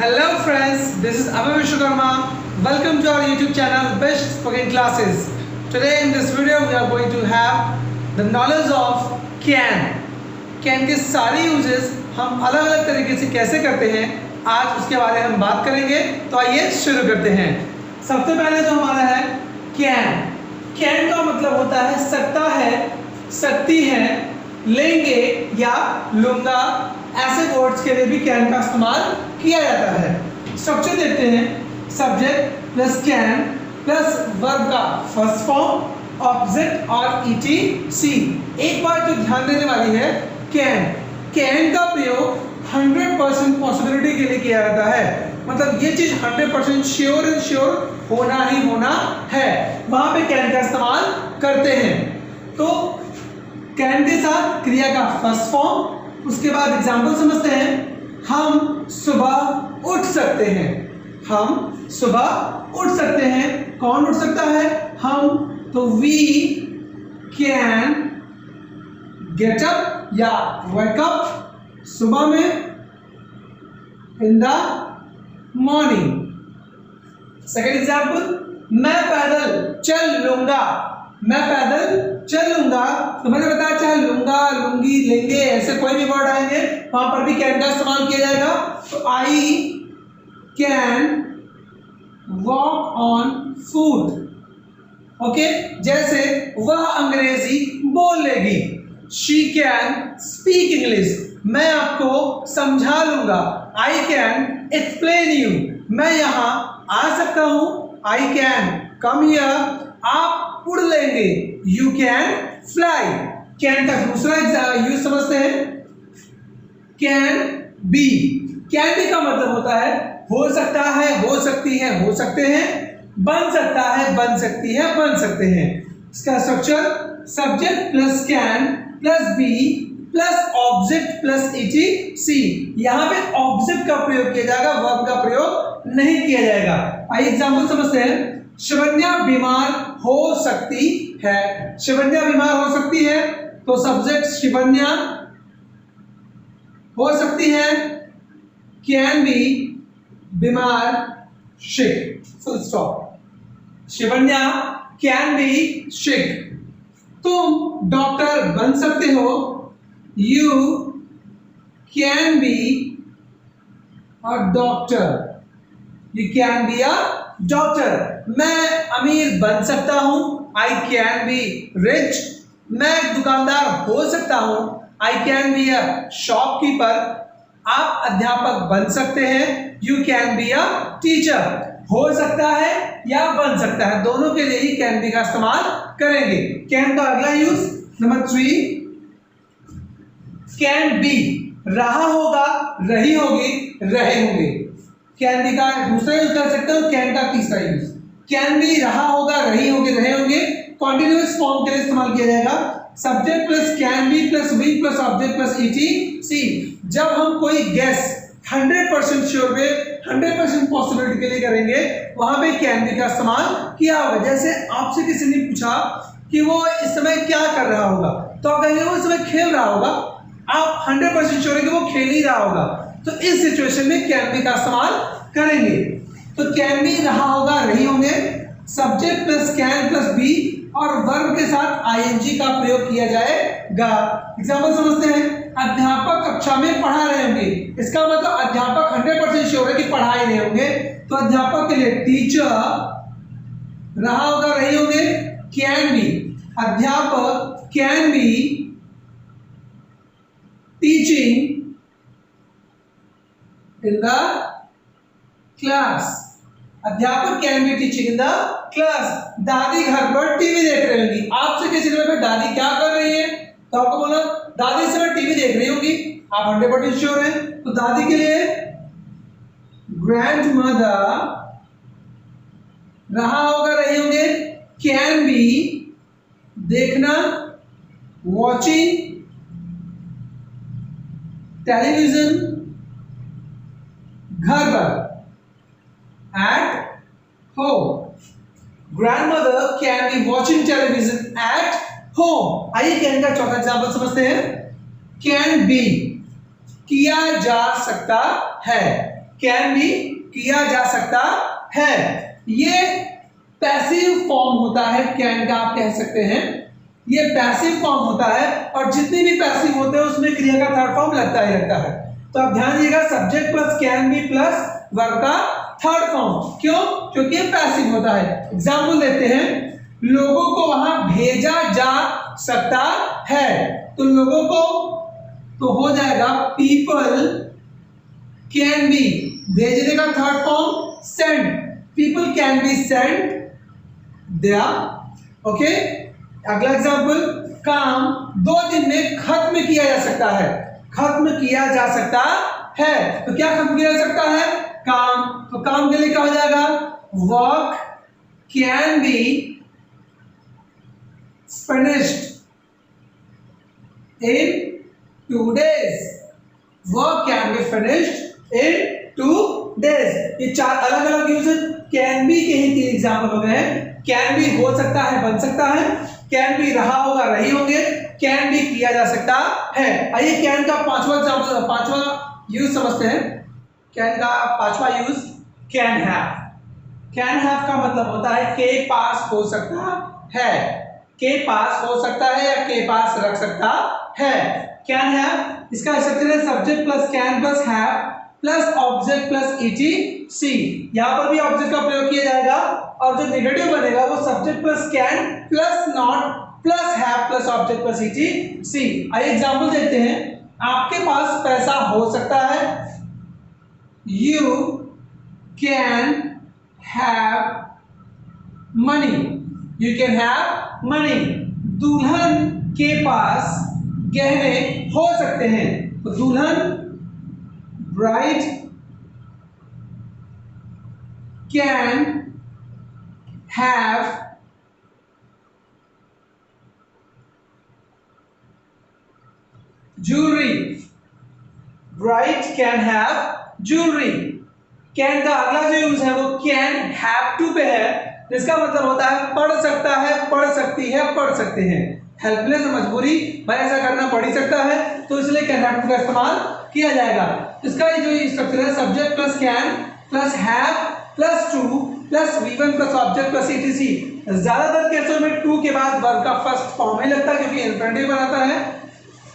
Hello friends, this is Abhay Vishwakarma. Welcome to our YouTube channel Best Spoken Classes. Today in this video we are going to have the knowledge of can. Can के सारे uses हम अलग अलग तरीके से कैसे करते हैं आज उसके बारे में हम बात करेंगे। तो आइए शुरू करते हैं। सबसे पहले जो हमारा है can. can का मतलब होता है सकता है, सकती है, लेंगे या लूंगा, ऐसे वर्ड्स के लिए भी कैन का इस्तेमाल किया जाता है। स्ट्रक्चर देखते हैं, subject plus can plus verb का फर्स्ट फॉर्म ऑब्जेक्ट और ईटीसी। एक बात जो ध्यान देने वाली है, कैन का प्रयोग 100% पॉसिबिलिटी के लिए किया जाता है। मतलब ये चीज 100% श्योर एंड श्योर होना ही होना है, वहां पे कैन का इस्तेमाल करते हैं। तो कैन के साथ क्रिया का फर्स्ट फॉर्म, उसके बाद एग्जाम्पल समझते हैं। हम सुबह उठ सकते हैं, हम सुबह उठ सकते हैं। कौन उठ सकता है? हम। तो वी कैन गेट अप या वेक अप सुबह में, in the morning. Second example, मैं पैदल चल लूंगा, मैं पैदल चल लूंगा। तो मैंने बताया चाहे लूंगा, लूंगी, लेंगे, ऐसे कोई भी वर्ड आएंगे वहां पर भी कैन का इस्तेमाल किया जाएगा। तो I can walk on foot. Okay, जैसे वह अंग्रेजी बोल लेगी। शी कैन स्पीक इंग्लिश, मैं आपको समझा लूंगा। आई कैन एक्सप्लेन यू, मैं यहां आ सकता हूं। आई कैन कम हियर, आप उड़ लेंगे। You can fly. कैन का दूसरा यूज समझते हैं, कैन बी। कैन बी का मतलब होता है हो सकता है, हो सकती है, हो सकते हैं, बन सकता है, बन सकती है, बन सकते हैं। इसका structure subject plus can plus be plus object plus etc. यहां पे ऑब्जेक्ट का प्रयोग किया जाएगा, वर्ब का प्रयोग नहीं किया जाएगा। आइए एग्जांपल समझते हैं। शिवन्या बीमार हो सकती है, शिवन्या बीमार हो सकती है। तो सब्जेक्ट शिवन्या, हो सकती है कैन बी, बीमार sick, full stop. Shivanya can be sick. तुम डॉक्टर बन सकते हो, you can be a doctor, you can be a doctor. मैं अमीर बन सकता हूं, आई कैन बी रिच। मैं एक दुकानदार हो सकता हूं, I can be a shopkeeper. आप अध्यापक बन सकते हैं, you can be a teacher. हो सकता है या बन सकता है, दोनों के लिए ही कैन बी का इस्तेमाल करेंगे। कैन का अगला यूज नंबर 3, कैन बी। रहा होगा, रही होगी, रहे होंगे। कैन बी का दूसरा यूज कर सकते हो, कैन का तीसरा यूज। कैन बी रहा होगा, रही होगी, रहे होंगे, कॉन्टिन्यूअस फॉर्म के लिए इस्तेमाल किया जाएगा। Subject plus can be plus V plus object plus etc. जब हम कोई गेस 100% श्योर पे 100% पॉसिबिलिटी के लिए करेंगे, वहां पे कैन बी का इस्तेमाल किया होगा। जैसे आपसे किसी ने पूछा कि वो इस समय क्या कर रहा होगा, तो आप कहेंगे वो इस समय खेल रहा होगा। आप 100% श्योर है कि वो खेल ही रहा होगा, तो इस सिचुएशन में कैन बी का इस्तेमाल करेंगे। तो कैन बी रहा होगा, रही होंगे, subject plus can plus be और वर्ब के साथ आईएनजी का प्रयोग किया जाएगा। एग्जांपल समझते हैं। अध्यापक कक्षा में पढ़ा रहे होंगे, इसका मतलब अध्यापक 100% श्योर है कि पढ़ा ही रहे होंगे। तो अध्यापक के लिए टीचर, रहा होगा, रही होंगे, कैन बी। अध्यापक can be teaching in the class, अध्यापक can be teaching in the class. दादी घर पर टीवी देख रही होगी। आपसे किसी ने पूछा दादी क्या कर रही है, तो आपको बोला दादी इस समय टीवी देख रही होगी, आप 100% श्योर हैं। तो दादी के लिए ग्रैंड मदर, रहा होगा, रही होंगे, कैन बी देखना, वॉचिंग टेलीविजन घर पर, at home. Grandmother can be watching television at home. आइए कैन का चौथा एग्जाम्पल समझते हैं। कैन बी किया जा सकता है, कैन भी किया जा सकता है। ये पैसिव फॉर्म होता है कैन का, आप कह सकते हैं ये पैसिव फॉर्म होता है, और जितने भी पैसिव होते हैं उसमें क्रिया का थर्ड फॉर्म लगता ही लगता है। तो आप ध्यान दीजिएगा, subject plus can be plus verb का थर्ड फॉर्म। क्यों? क्योंकि ये पैसिव होता है। एग्जाम्पल देते हैं, लोगों को वहां भेजा जा सकता है, तो लोगों को तो हो जाएगा पीपल कैन बी, भेजने का third form send, people can be send their. Okay, अगला एग्जाम्पल, काम 2 दिन में खत्म किया जा सकता है, खत्म किया जा सकता है, तो क्या खत्म किया जा सकता है? काम। तो काम के लिए क्या हो जाएगा? Work can be finished in 2 days, work can be finished in 2 days। ये 4 अलग अलग यूज कैन बी के ही 3 एग्जाम्पल हो गए। कैन बी हो सकता है, बन सकता है, कैन बी रहा होगा, रही होंगे, कैन भी किया जा सकता है। आइए कैन का 5वां एग्जाम्पल, 5वां यूज समझते हैं। कैन का 5वां use can have. Can have का मतलब होता है के पास हो सकता है, के पास हो सकता है या के पास रख सकता है। कैन हैव, इसका स्ट्रक्चर है subject plus can plus have plus object plus etc. यहां पर भी ऑब्जेक्ट का प्रयोग किया जाएगा, और जो नेगेटिव बनेगा वो subject plus can plus not plus have plus object plus etc. आइए एग्जांपल देखते हैं। आपके पास पैसा हो सकता है, you can have money, you can have money. दुल्हन के पास गहने हो सकते हैं, तो दुल्हन bride can have jewellery, bride can have jewellery. Can का अगला जो यूज है वो कैन हैव टू पे है, इसका मतलब होता है पढ़ सकता है, पढ़ सकती है, पढ़ सकते हैं। हेल्पलेस मजबूरी, भाई ऐसा करना पड़ ही सकता है, तो इसलिए कैन हैव टू का इस्तेमाल किया जाएगा। इसका ये जो स्ट्रक्चर है subject plus can plus have plus two plus V1 plus object plus etc. ज्यादातर केसों में टू के बाद वर्ब का फर्स्ट फॉर्म ही लगता है क्योंकि इन्फिनिटिव बनाता है।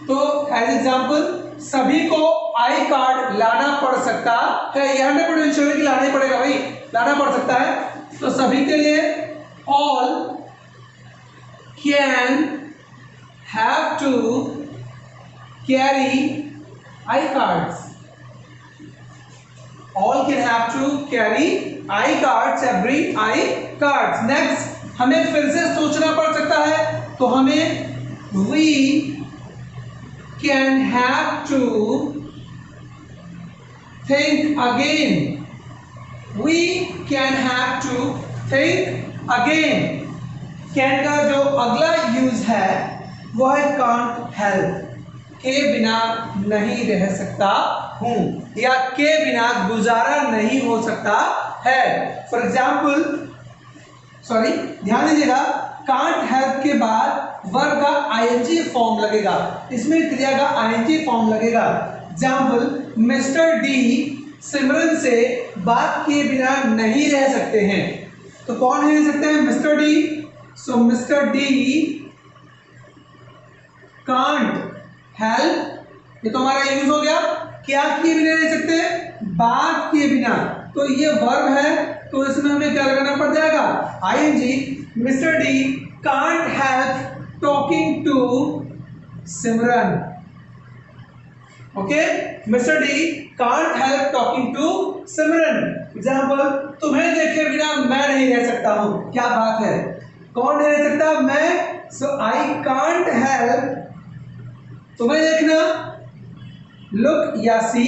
तो एज एग्जांपल, सभी को आई कार्ड लाना पड़ सकता है, ये 100% श्योर कि लाना ही पड़ेगा भाई, लाना पड़ सकता है। तो सभी के लिए all can have to carry I cards, all can have to carry I cards या ब्रिंग आई कार्ड्स। नेक्स्ट, हमें फिर से सोचना पड़ सकता है, तो हमें we can have to think again, we can have to think again। Can का जो अगला यूज है वो है can't help, के बिना नहीं रह सकता हूं या के बिना गुजारा नहीं हो सकता है। फॉर एग्जाम्पल, सॉरी ध्यान दीजिएगा, can't help के बाद वर्ब का ing फॉर्म लगेगा, इसमें क्रिया का ing फॉर्म लगेगा। एग्जाम्पल, मिस्टर डी सिमरन से बात किए बिना नहीं रह सकते हैं, तो कौन नहीं रह सकते हैं? Mister D. So mister D can't help, ये तो हमारा यूज हो गया, क्या किए बिना रह सकते हैं? बात किए बिना, तो ये वर्ब है, तो इसमें हमें क्या लगाना पड़ जाएगा? ing। Mister D can't help talking to Simran. Okay, mister D can't help talking to Simran. Example, तुम्हें देखे बिना मैं नहीं रह सकता हूं, क्या बात है, कौन नहीं रह सकता? मैं। सो आई कांट हेल्प तुम्हें देखना, लुक या सी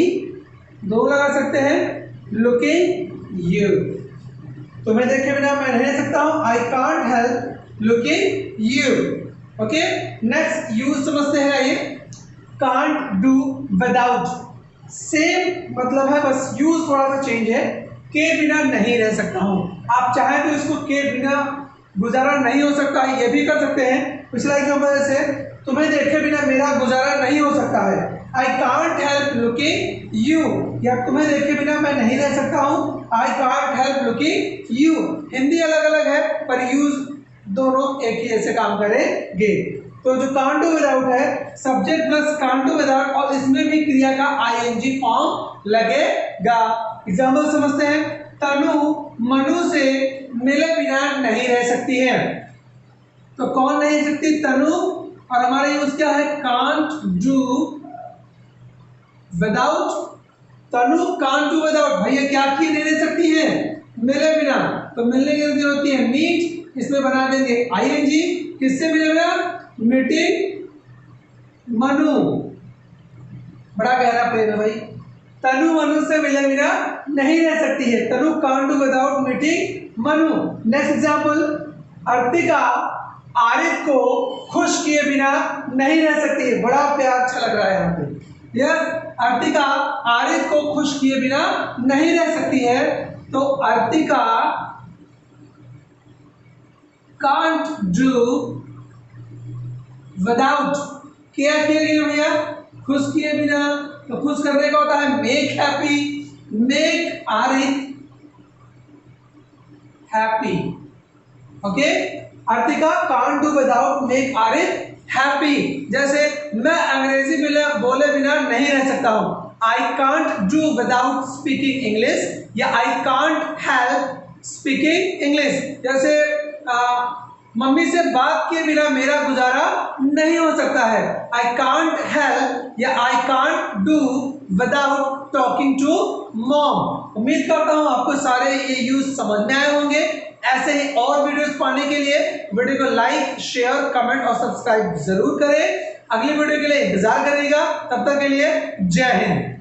दो लगा सकते हैं, लुकिंग यू, तुम्हें देखे बिना मैं नहीं रह सकता हूं, I can't help looking you. Okay, next use समझते हैं। ये कांट डू विदाउट, सेम मतलब है, बस यूज थोड़ा सा चेंज है, के बिना नहीं रह सकता हूं। आप चाहें तो इसको के बिना गुजारा नहीं हो सकता है ये भी कर सकते हैं। पिछला एग्जाम्पल जैसे, तुम्हें देखे बिना मेरा गुजारा नहीं हो सकता है, I can't help looking you, या तुम्हें देखे बिना मैं नहीं रह सकता हूँ। I can't help looking you, Hindi अलग अलग है पर यूज दोनों एक ही ऐसे काम करेंगे। तो जो कांट डू विदाउट है subject plus can't do without, और इसमें भी क्रिया का आईएनजी फॉर्म लगेगा। एग्जाम्पल समझते हैं। तनु मनु से मिले बिना नहीं रह सकती है। तो कौन नहीं रह सकती? तनु, और हमारा यूज क्या है? Can't do without. Tanu can't do without, भैया क्या किए नहीं रह सकती है? मिले बिना। तो मिलने की जरूरत होती है मीट, इसमें बना देंगे आईएनजी। किससे मिले बिना? मीटिंग मनु, बड़ा गहरा प्रेम है भाई। तनु मनु से मिले बिना नहीं रह सकती है। Tanu can't do without meeting Manu. Next example, Artika Arif को खुश किए बिना नहीं रह सकती है। बड़ा प्यार अच्छा लग रहा है यहाँ पे। यस, अर्तिका आरिफ को खुश किए बिना नहीं रह सकती है। तो अर्तिका कांट डू विदाउट, क्या किया गया भैया? खुश किए बिना। तो खुश करने का होता है make happy, make Arif happy. Okay, Artika can't do without make Arif happy. जैसे मैं अंग्रेजी बोले बिना नहीं रह सकता हूं। I can't do without speaking English, या I can't help speaking English. जैसे मम्मी से बात किए बिना मेरा गुजारा नहीं हो सकता है। आई कांट हेल्प या I can't do without talking to mom. उम्मीद करता हूं आपको सारे ये यूज समझ में आए होंगे। ऐसे ही और वीडियोस पाने के लिए वीडियो को लाइक, शेयर, कमेंट और सब्सक्राइब जरूर करें। अगली वीडियो के लिए इंतजार करिएगा। तब तक के लिए जय हिंद।